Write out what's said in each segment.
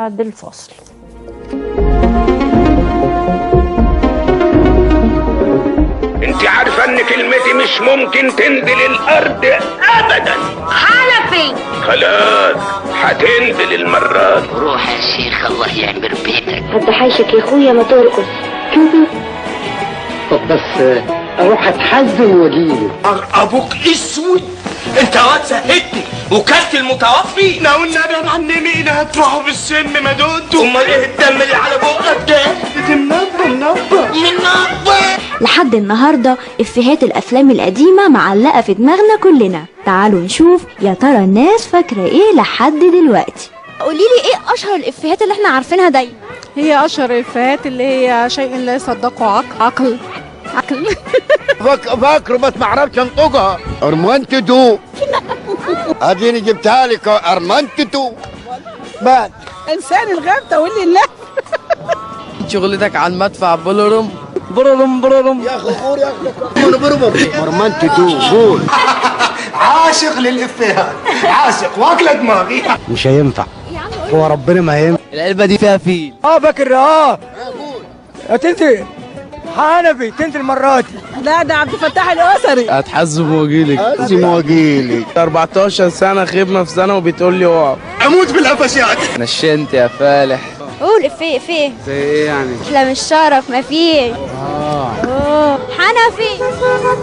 بعد الفاصل. انت عارفه ان كلمتي مش ممكن تنزل الارض ابدا. حنفي خلاص هتنزل المرة دي. روح يا شيخ الله يعمر بيتك. انت حيشك يا اخويا ما ترقص. طب بس اروح اتحزن واجيلك. ابوك اسود، انت واد زهدتني وكلت المتوفي. لو النبي يا معلمين هتروحوا بالسم ما دودوا. امال ايه الدم اللي على بقك ده؟ منبه لحد النهارده افيهات الافلام القديمه معلقه في دماغنا كلنا. تعالوا نشوف يا ترى الناس فاكره ايه لحد دلوقتي. قوليلي ايه اشهر الافيهات اللي احنا عارفينها دايما؟ هي اشهر الافيهات اللي هي شيء لا يصدقه عقل. فاكره بس ما اعرفش انطقها. ارمنتدو اديني جبتها لك. ارمنتدو بعد انسان الغاب تقول لي لا. شغلتك على المدفع بولورم برورم يا اخي خور يا اخي ارمنتدو قول. عاشق للافيهات، عاشق واكله دماغي. مش هينفع، هو ربنا ما هينفع. العلبة دي فيها فيل. فاكر تنزل حنفي تنزل المرة دي. ده عبد الفتاح الاسري. هتحزم واجيلك. لازم واجيلك. 14 سنة خدمة في سنة وبتقول لي اقف. اموت بالقفشات. نشنت يا فالح. قول افيه. زي ايه يعني؟ احلى مش شرف مفيش. حنفي.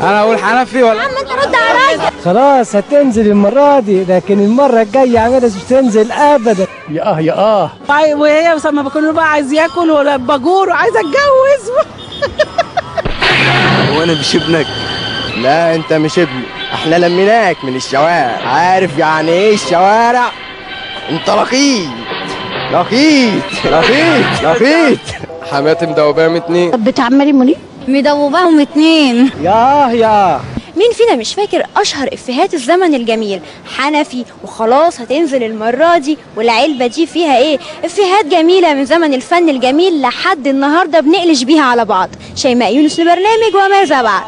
انا اقول حنفي ولا؟ عم انت رد عليا. خلاص هتنزل المرة دي، لكن المرة الجاية عمالة مش تنزل ابدا. يا وهي لما بكون بقى عايز ياكل ولا باجور وعايز اتجوز. وانا مش ابنك؟ لا انت مش ابني، احنا لميناك من الشوارع. عارف يعني ايه الشوارع؟ انت لقيت حماتي مدوباهم 2. طب بتعملي منير؟ مدوباهم 2. يا مين فينا مش فاكر اشهر افيهات الزمن الجميل؟ حنفي وخلاص هتنزل المرة دي والعلبة دي فيها ايه؟ افيهات جميلة من زمن الفن الجميل لحد النهاردة بنقلش بيها على بعض. شيماء يونس لبرنامج وماذا بعد.